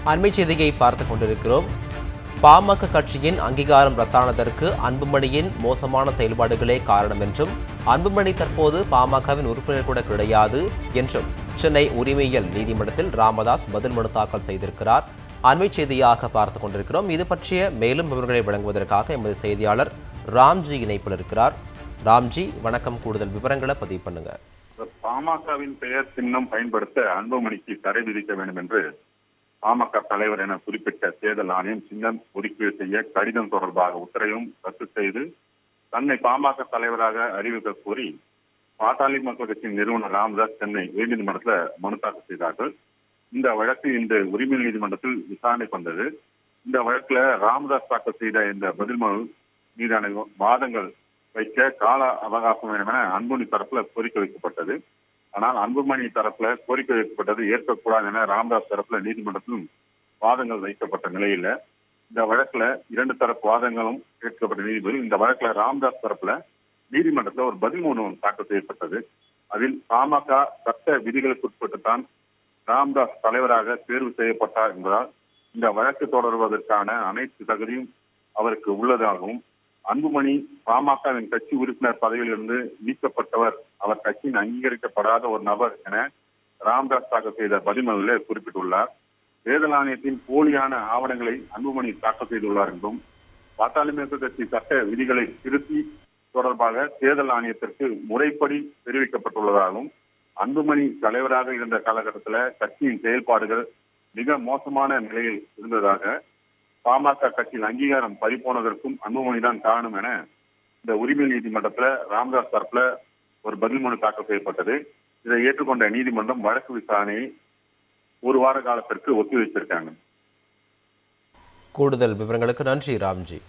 அண்மை செய்தியை பார்த்துக் கொண்டிருக்கிறோம். பாமக கட்சியின் அங்கீகாரம் ரத்தானதற்கு அன்புமணியின் மோசமான செயல்பாடுகளே காரணம் என்றும், அன்புமணி தற்போது பாமகவின் உறுப்பினர் கூட கிடையாது என்றும் சென்னை உரிமையியல் நீதிமன்றத்தில் ராமதாஸ் பதில் மனு தாக்கல் செய்திருக்கிறார். அண்மை செய்தியாக பார்த்துக் கொண்டிருக்கிறோம். இது பற்றிய மேலும் விவரங்களை வழங்குவதற்காக எமது செய்தியாளர் ராம்ஜி இணைப்பில் இருக்கிறார். ராம்ஜி, வணக்கம். கூடுதல் விவரங்களை பதிவு பண்ணுங்க. பாமகவின் பெயர் சின்னம் பயன்படுத்த அன்புமணிக்கு தடை விதிக்க வேண்டும் என்று பாமக தலைவர் என குறிப்பிட்ட தேர்தல் ஆணையம் சின்னம் ஒதுக்கீடு செய்ய கடிதம் தொடர்பாக உத்தரவையும் ரத்து செய்து தன்னை பாமக தலைவராக அறிவிக்க கோரி பாட்டாளி மக்கள் கட்சியின் நிறுவனர் ராமதாஸ் சென்னை உயர்நீதிமன்றத்தில் மனு தாக்கல் செய்தார்கள். இந்த வழக்கு இன்று உரிமை நீதிமன்றத்தில் விசாரணைக்கு வந்தது. இந்த வழக்குல ராமதாஸ் தாக்கல் செய்த இந்த பதில் மனு மீதான வாதங்கள் வைக்க கால அவகாசம் வேண்டும் என அன்புமணி தரப்புல கோரிக்கை வைக்கப்பட்டது. ஆனால் அன்புமணி தரப்புல கோரிக்கை வைக்கப்பட்டது ஏற்கக்கூடாது என ராமதாஸ் தரப்புல நீதிமன்றத்திலும் வாதங்கள் வைக்கப்பட்ட நிலையில இந்த வழக்குல இரண்டு தரப்பு வாதங்களும் கேட்கப்பட்ட நீதிபதி இந்த வழக்குல ராமதாஸ் தரப்புல நீதிமன்றத்துல ஒரு பதில் மனு தாக்கல் செய்யப்பட்டது. அதில் பாமக சட்ட விதிகளுக்கு உட்பட்டுத்தான் ராமதாஸ் தலைவராக தேர்வு செய்யப்பட்டார் என்பதால் இந்த வழக்கு தொடர்வதற்கான அனைத்து தகுதியும் அவருக்கு உள்ளதாகவும், அன்புமணி பாமகவின் கட்சி உறுப்பினர் பதவியிலிருந்து நீக்கப்பட்டவர், அவர் கட்சியின் அங்கீகரிக்கப்படாத ஒரு நபர் என ராமதாஸ் தாக்கல் செய்த பதில் மனுவிலே குறிப்பிட்டுள்ளார். தேர்தல் ஆணையத்தின் போலியான ஆவணங்களை அன்புமணி தாக்கல் செய்துள்ளார் என்றும், பாட்டாளி மக்கள் கட்சி சட்ட விதிகளை திருத்தி தொடர்பாக தேர்தல் ஆணையத்திற்கு முறைப்படி தெரிவிக்கப்பட்டுள்ளதாகவும், அன்புமணி தலைவராக இருந்த காலகட்டத்தில் கட்சியின் செயல்பாடுகள் மிக மோசமான நிலையில் இருந்ததாக, பாமக கட்சியின் அங்கீகாரம் பறிபோனதற்கும் அன்புமணி தான் காரணம் என இந்த உரிமை நீதிமன்றத்துல ராமதாஸ் தரப்புல ஒரு பதில் மனு தாக்கல் செய்யப்பட்டது. இதை ஏற்றுக்கொண்ட நீதிமன்றம் வழக்கு விசாரணையை ஒரு வார காலத்திற்கு ஒத்திவைத்திருக்காங்க. கூடுதல் விவரங்களுக்கு நன்றி ராம்ஜி.